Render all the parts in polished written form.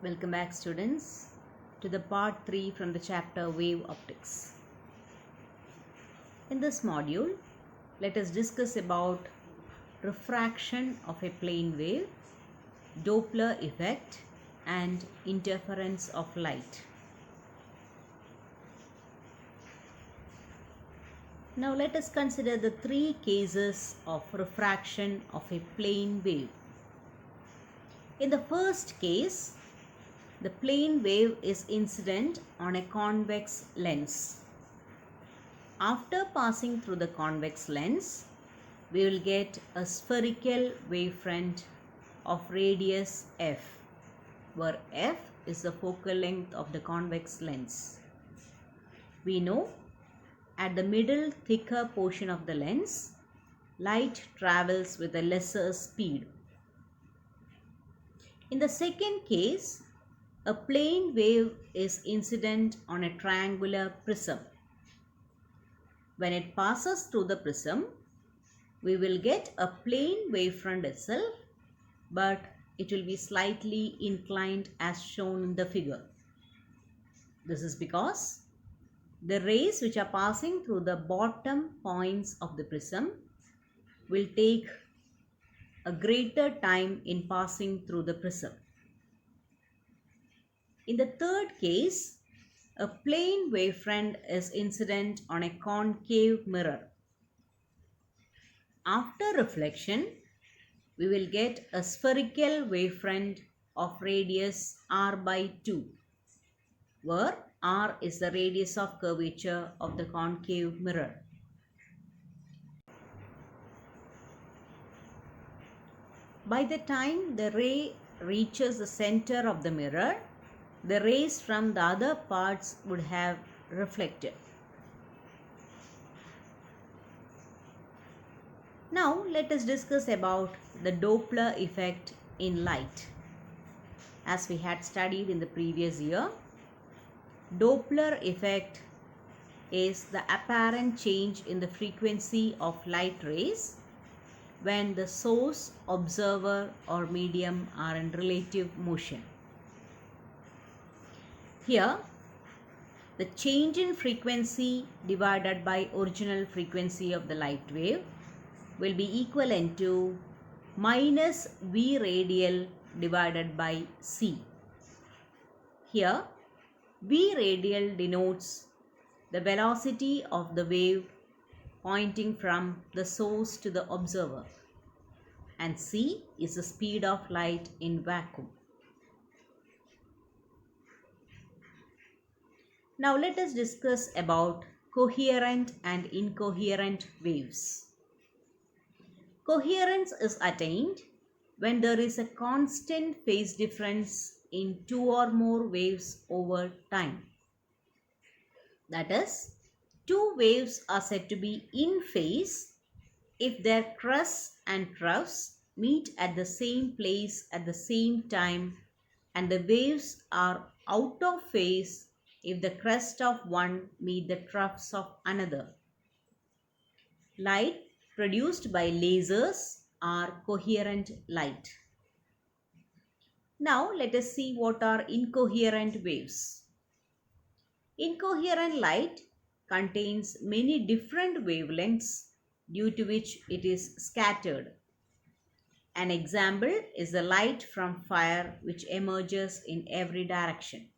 Welcome back, students, to the part 3 from the chapter Wave Optics. In this module, let us discuss about refraction of a plane wave, Doppler effect and interference of light. Now let us consider the three cases of refraction of a plane wave. In the first case, the plane wave is incident on a convex lens. After passing through the convex lens, we will get a spherical wavefront of radius f, where f is the focal length of the convex lens. We know at the middle thicker portion of the lens, light travels with a lesser speed. In the second case, a plane wave is incident on a triangular prism. When it passes through the prism, we will get a plane wavefront itself, but it will be slightly inclined as shown in the figure. This is because the rays which are passing through the bottom points of the prism will take a greater time in passing through the prism. In the third case, a plane wavefront is incident on a concave mirror. After reflection, we will get a spherical wavefront of radius r by 2, where r is the radius of curvature of the concave mirror. By the time the ray reaches the center of the mirror, the rays from the other parts would have reflected. Now let us discuss about the Doppler effect in light. As we had studied in the previous year, Doppler effect is the apparent change in the frequency of light rays when the source, observer or medium are in relative motion. Here, the change in frequency divided by original frequency of the light wave will be equivalent to minus v radial divided by c. Here, v radial denotes the velocity of the wave pointing from the source to the observer, and c is the speed of light in vacuum. Now let us discuss about coherent and incoherent waves. Coherence is attained when there is a constant phase difference in two or more waves over time. That is, two waves are said to be in phase if their crests and troughs meet at the same place at the same time, and the waves are out of phase if the crest of one meet the troughs of another. Light produced by lasers are coherent light. Now let us see what are incoherent waves. Incoherent light contains many different wavelengths due to which it is scattered. An example is the light from fire which emerges in every direction.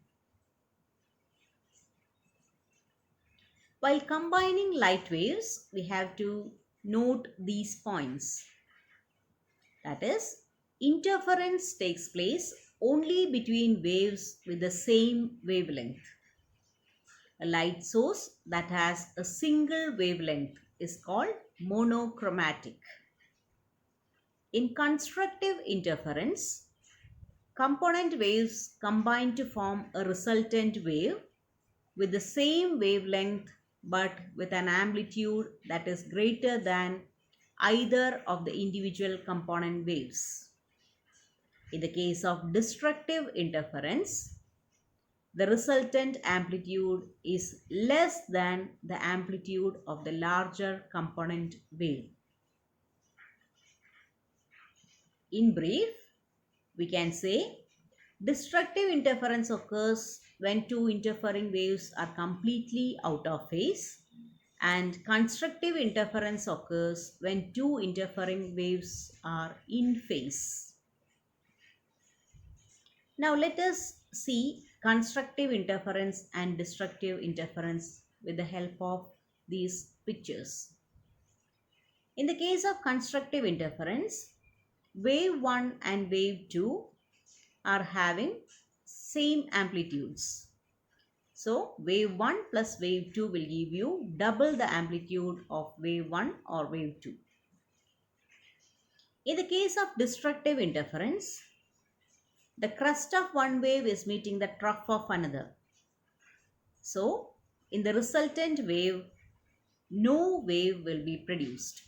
While combining light waves, we have to note these points. That is, interference takes place only between waves with the same wavelength. A light source that has a single wavelength is called monochromatic. In constructive interference, component waves combine to form a resultant wave with the same wavelength but with an amplitude that is greater than either of the individual component waves. In the case of destructive interference, the resultant amplitude is less than the amplitude of the larger component wave. In brief, we can say Destructive interference occurs when two interfering waves are completely out of phase, and constructive interference occurs when two interfering waves are in phase. Now let us see constructive interference and destructive interference with the help of these pictures. In the case of constructive interference, wave 1 and wave 2 are having same amplitudes. So wave 1 plus wave 2 will give you double the amplitude of wave 1 or wave 2. In the case of destructive interference, the crest of one wave is meeting the trough of another. So in the resultant wave, no wave will be produced.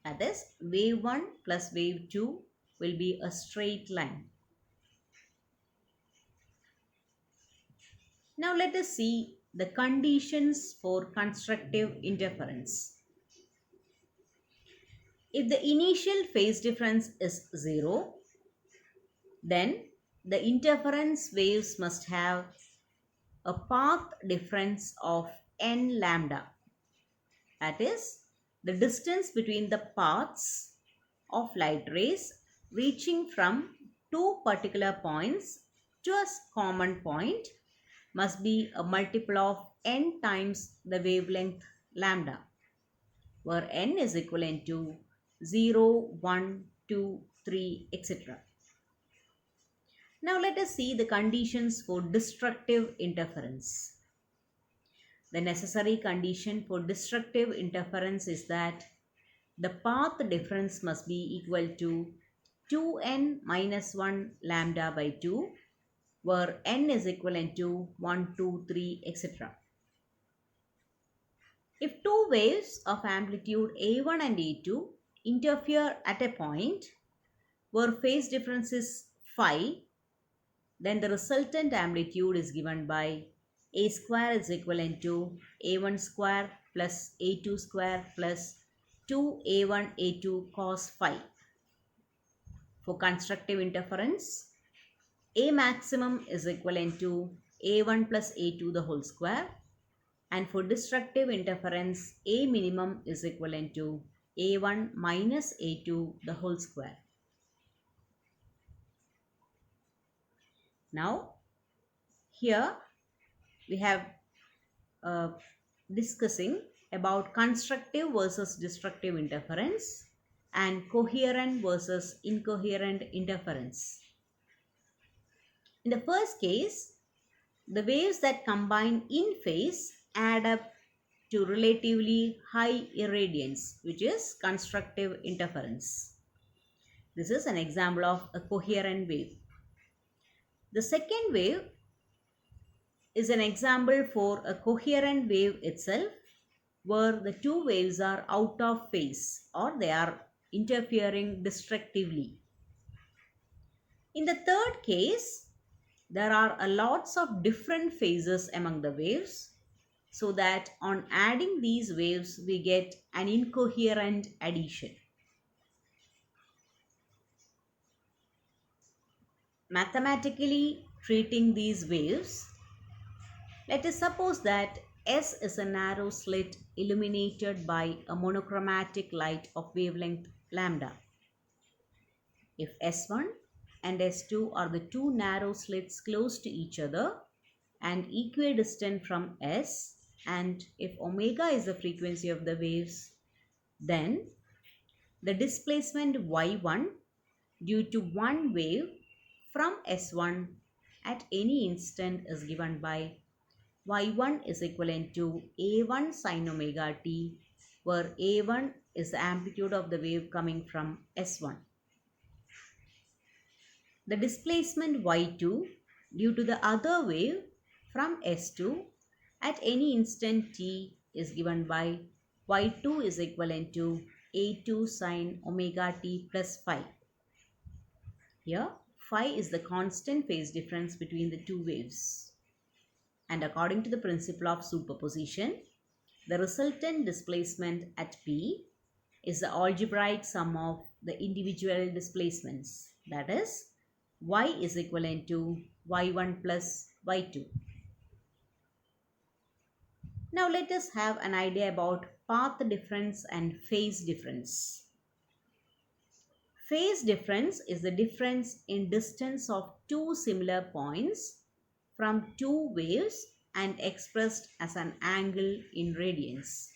That is, wave 1 plus wave 2 will be a straight line. Now let us see the conditions for constructive interference. If the initial phase difference is 0, then the interference waves must have a path difference of n lambda. That is, the distance between the paths of light rays reaching from two particular points to a common point must be a multiple of n times the wavelength lambda, where n is equivalent to 0, 1, 2, 3, etc. Now let us see the conditions for destructive interference. The necessary condition for destructive interference is that the path difference must be equal to 2n minus 1 lambda by 2, where n is equivalent to 1, 2, 3, etc. If two waves of amplitude A1 and A2 interfere at a point where phase difference is phi, then the resultant amplitude is given by A square is equivalent to A1 square plus A2 square plus 2A1 A2 cos phi. For constructive interference, A maximum is equivalent to A1 plus A2 the whole square, and for destructive interference, A minimum is equivalent to A1 minus A2 the whole square. Now, here we have discussing about constructive versus destructive interference and coherent versus incoherent interference. In the first case, the waves that combine in phase add up to relatively high irradiance, which is constructive interference. This is an example of a coherent wave. The second wave is an example for a coherent wave itself, where the two waves are out of phase or they are interfering destructively. In the third case, there are lots of different phases among the waves, so that on adding these waves we get an incoherent addition. Mathematically treating these waves, let us suppose that S is a narrow slit illuminated by a monochromatic light of wavelength lambda. If S1 and S2 are the two narrow slits close to each other and equidistant from S, and if omega is the frequency of the waves, then the displacement y1 due to one wave from S1 at any instant is given by y1 is equivalent to a1 sin omega t, where a1 is the amplitude of the wave coming from S1. The displacement y2 due to the other wave from S2 at any instant t is given by y2 is equivalent to a2 sin omega t plus phi. Here, phi is the constant phase difference between the two waves. And according to the principle of superposition, the resultant displacement at P is the algebraic sum of the individual displacements. That is, y is equivalent to y1 plus y2. Now let us have an idea about path difference and phase difference. Phase difference is the difference in distance of two similar points from two waves and expressed as an angle in radians.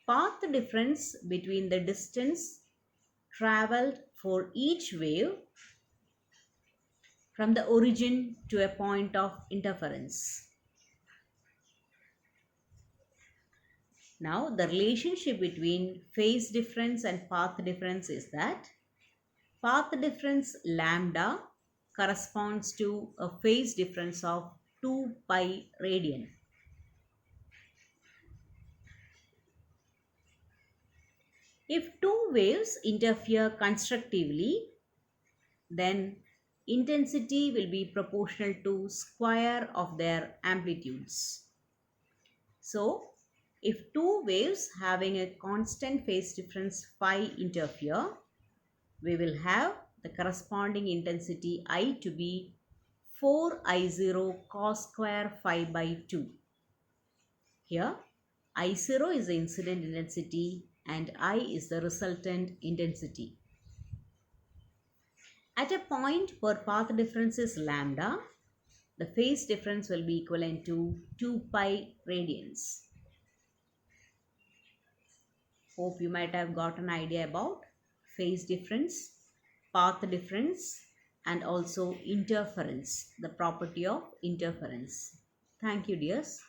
Path difference between the distance traveled for each wave from the origin to a point of interference. Now, the relationship between phase difference and path difference is that path difference lambda corresponds to a phase difference of 2 pi radian. If two waves interfere constructively, then intensity will be proportional to square of their amplitudes. So, if two waves having a constant phase difference phi interfere, we will have the corresponding intensity I to be 4I0 cos square phi by 2. Here, I0 is the incident intensity and I is the resultant intensity. At a point where path difference is lambda, the phase difference will be equivalent to 2 pi radians. Hope you might have got an idea about phase difference, path difference, and also interference, the property of interference. Thank you, dears.